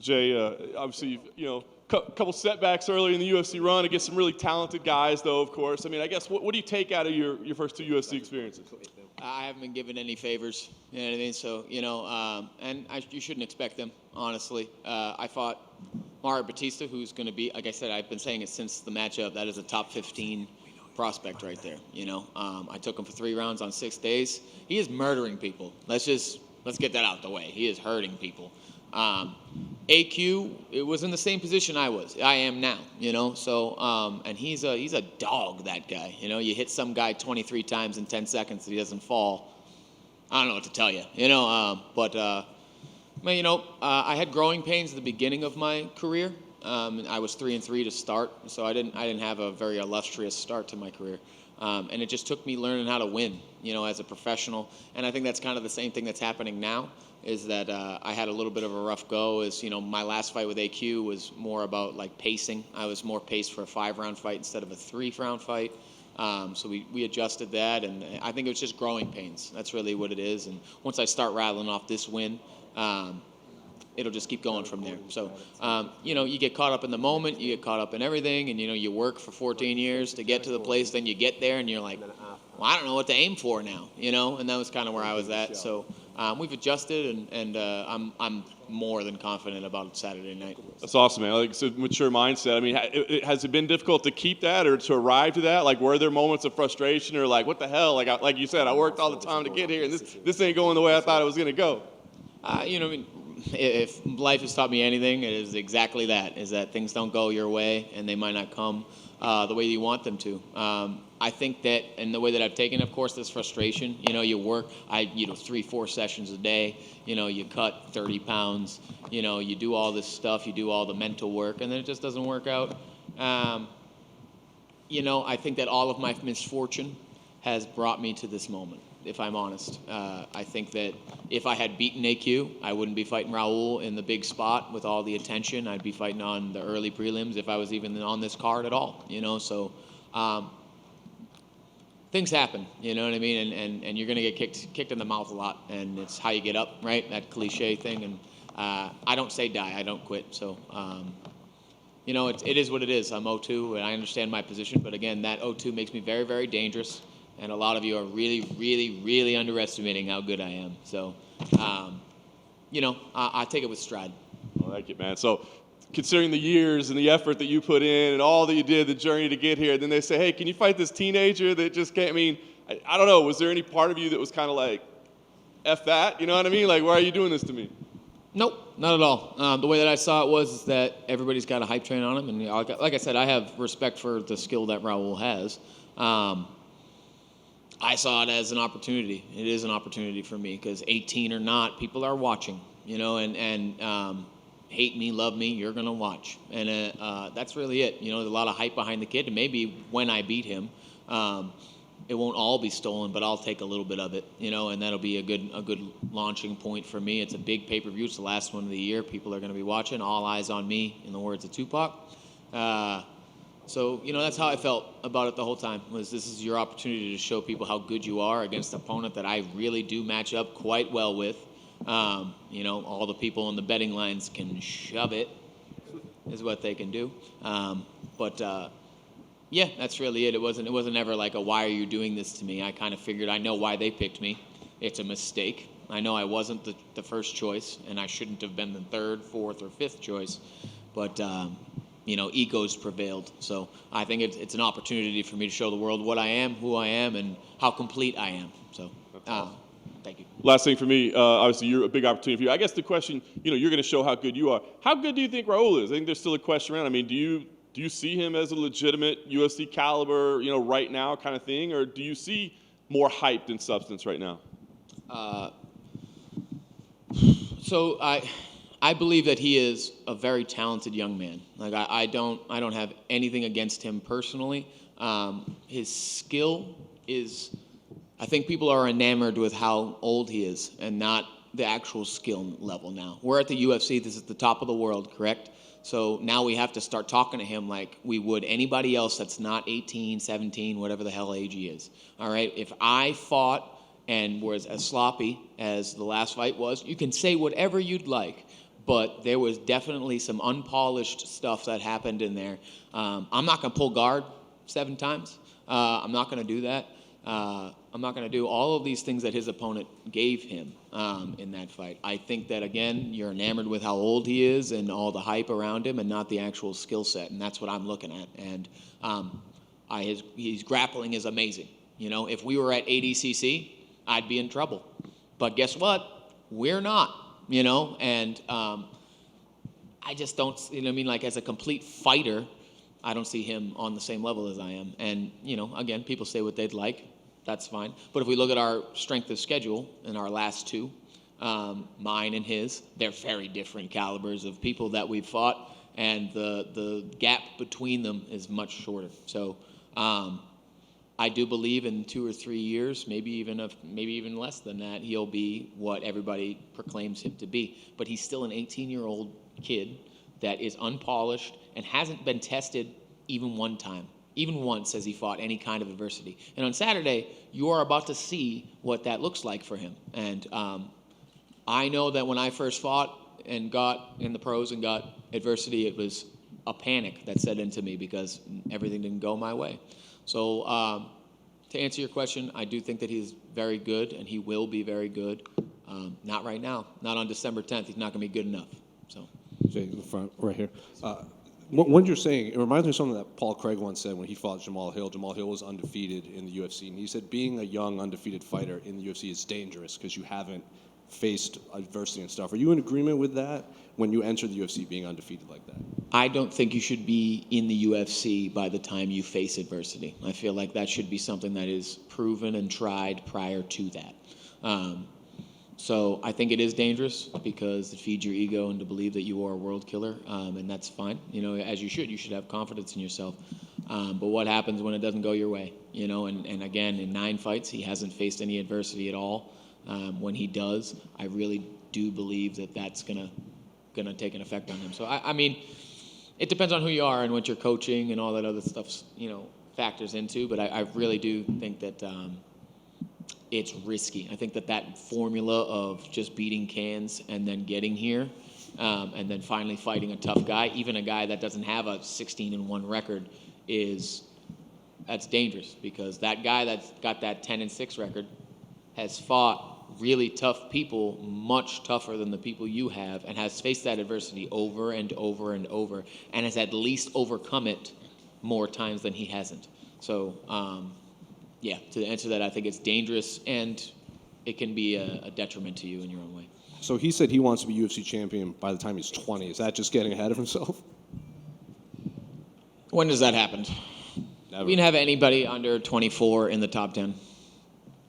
Jay, obviously, couple setbacks early in the UFC run against some really talented guys, though, of course. I mean, I guess, what do you take out of your first two UFC experiences? I haven't been given any favors, you know what I mean? So, you shouldn't expect them, honestly. I fought Mario Batista, who's going to be, like I said, I've been saying it since the matchup, that is a top 15 prospect right there, I took him for 3 rounds on 6 days. He is murdering people. Let's get that out the way. He is hurting people. AQ, it was in the same position I am now, and he's a dog, that guy. You hit some guy 23 times in 10 seconds and he doesn't fall. I don't know what to tell you, I had growing pains at the beginning of my career. I was 3-3 to start, so I didn't have a very illustrious start to my career. And it just took me learning how to win, as a professional. And I think that's kind of the same thing that's happening now, is that I had a little bit of a rough go. My last fight with AQ was more about like pacing. I was more paced for a 5-round fight instead of a 3-round fight. So we adjusted that, and I think it was just growing pains. That's really what it is. And once I start rattling off this win, it'll just keep going from there. So, you get caught up in the moment, you get caught up in everything, and, you work for 14 years to get to the place, then you get there, and you're like, well, I don't know what to aim for now, and that was kind of where I was at. So we've adjusted, and I'm more than confident about Saturday night. That's awesome, man. Like, it's a mature mindset. I mean, has it been difficult to keep that or to arrive to that? Like, were there moments of frustration or like, what the hell? Like you said, I worked all the time to get here, and this ain't going the way I thought it was going to go. If life has taught me anything, it is exactly that, is that things don't go your way, and they might not come the way you want them to. I think that, and the way that I've taken, of course, this frustration, you work, 3-4 sessions a day, you cut 30 pounds, you do all this stuff, you do all the mental work, and then it just doesn't work out. I think that all of my misfortune has brought me to this moment, if I'm honest. I think that if I had beaten AQ, I wouldn't be fighting Raul in the big spot with all the attention. I'd be fighting on the early prelims if I was even on this card at all, So things happen, you know what I mean? And you're going to get kicked in the mouth a lot, and it's how you get up, right? That cliche thing. And I don't say die, I don't quit. So, it is what it is. I'm 0-2, and I understand my position. But again, that 0-2 makes me very, very dangerous. And a lot of you are really, really, really underestimating how good I am. So, I take it with stride. I like it, man. So, considering the years and the effort that you put in and all that you did, the journey to get here, then they say, hey, can you fight this teenager that just can't, I don't know, was there any part of you that was kind of like, F that, you know what I mean? Like, why are you doing this to me? Nope, not at all. The way that I saw it was that everybody's got a hype train on him. And like I said, I have respect for the skill that Raul has. I saw it as an opportunity. It is an opportunity for me because 18 or not, people are watching, and hate me, love me, you're going to watch. And that's really it. There's a lot of hype behind the kid. And maybe when I beat him, it won't all be stolen, but I'll take a little bit of it, and that'll be a good launching point for me. It's a big pay-per-view. It's the last one of the year. People are going to be watching. All eyes on me, in the words of Tupac. So, that's how I felt about it the whole time, was this is your opportunity to show people how good you are against an opponent that I really do match up quite well with. All the people on the betting lines can shove it, is what they can do. Yeah, that's really it. It wasn't ever like why are you doing this to me? I kind of figured I know why they picked me. It's a mistake. I know I wasn't the first choice, and I shouldn't have been the third, fourth, or fifth choice. But egos prevailed. So I think it's an opportunity for me to show the world what I am, who I am, and how complete I am. So thank you. Last thing for me, obviously you're a big opportunity for you. I guess the question, you're going to show how good you are. How good do you think Raul is? I think there's still a question around. Do you see him as a legitimate UFC caliber, right now kind of thing, or do you see more hype than substance right now? So I believe that he is a very talented young man. Like I don't have anything against him personally. His skill is, I think people are enamored with how old he is and not the actual skill level now. We're at the UFC. This is the top of the world, correct? So now we have to start talking to him like we would anybody else that's not 18, 17, whatever the hell age he is. All right? If I fought and was as sloppy as the last fight was, you can say whatever you'd like. but there was definitely some unpolished stuff that happened in there. I'm not going to pull guard 7 times. I'm not going to do that. I'm not going to do all of these things that his opponent gave him in that fight. I think that, again, you're enamored with how old he is and all the hype around him and not the actual skill set, and that's what I'm looking at. And his grappling is amazing. You know, if we were at ADCC, I'd be in trouble. But guess what? We're not, you know, and I just don't, you know what I mean, like as a complete fighter, I don't see him on the same level as I am. And, you know, again, people say what they'd like. That's fine. But if we look at our strength of schedule in our last 2, mine and his, they're very different calibers of people that we've fought, and the gap between them is much shorter. So I do believe in 2 or 3 years, maybe even less than that, he'll be what everybody proclaims him to be. But he's still an 18-year-old kid that is unpolished and hasn't been tested even one time. Even once has he fought any kind of adversity. And on Saturday, you are about to see what that looks like for him. And I know that when I first fought and got in the pros and got adversity, it was a panic that set into me because everything didn't go my way. So to answer your question, I do think that he's very good, and he will be very good. Not right now. Not on December 10th. He's not going to be good enough. So, Jay, in the front, right here. What you're saying, it reminds me of something that Paul Craig once said when he fought Jamal Hill. Jamal Hill was undefeated in the UFC, and he said being a young, undefeated fighter in the UFC is dangerous because you haven't faced adversity and stuff. Are you in agreement with that when you enter the UFC being undefeated like that? I don't think you should be in the UFC by the time you face adversity. I feel like that should be something that is proven and tried prior to that. So I think it is dangerous because it feeds your ego and to believe that you are a world killer, and that's fine. You know, as you should. You should have confidence in yourself. But what happens when it doesn't go your way? You know, and again, in 9 fights, he hasn't faced any adversity at all. When he does, I really do believe that that's gonna take an effect on him. So I mean, it depends on who you are and what you're coaching and all that other stuff, you know, factors into. But I really do think that it's risky. I think that formula of just beating cans and then getting here, and then finally fighting a tough guy, even a guy that doesn't have a 16-1 record, that's dangerous because that guy that's got that 10-6 record has fought really tough people, much tougher than the people you have, and has faced that adversity over and over and over, and has at least overcome it more times than he hasn't. So, yeah, to answer that, I think it's dangerous, and it can be a detriment to you in your own way. So he said he wants to be UFC champion by the time he's 20. Is that just getting ahead of himself? When does that happen? Never. We didn't have anybody under 24 in the top 10.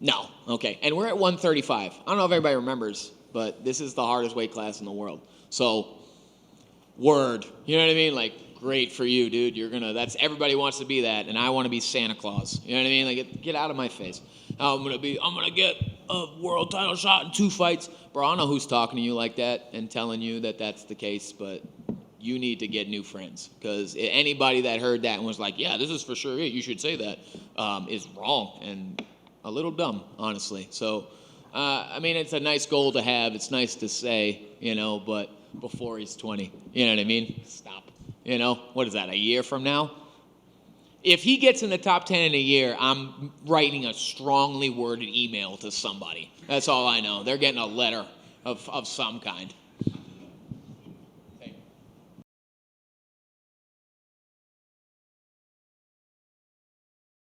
No. Okay. And we're at 135. I don't know if everybody remembers, but this is the hardest weight class in the world. So, word. You know what I mean? Like, great for you, dude. Everybody wants to be that, and I want to be Santa Claus. You know what I mean? Like, get out of my face. I'm gonna get a world title shot in 2 fights. Bro, I don't know who's talking to you like that and telling you that that's the case, but you need to get new friends. Because anybody that heard that and was like, yeah, this is for sure it, you should say that, is wrong and a little dumb, honestly. So, I mean, it's a nice goal to have. It's nice to say, you know, but before he's 20, you know what I mean? Stop. You know, what is that, a year from now? If he gets in the top 10 in a year, I'm writing a strongly worded email to somebody. That's all I know. They're getting a letter of some kind.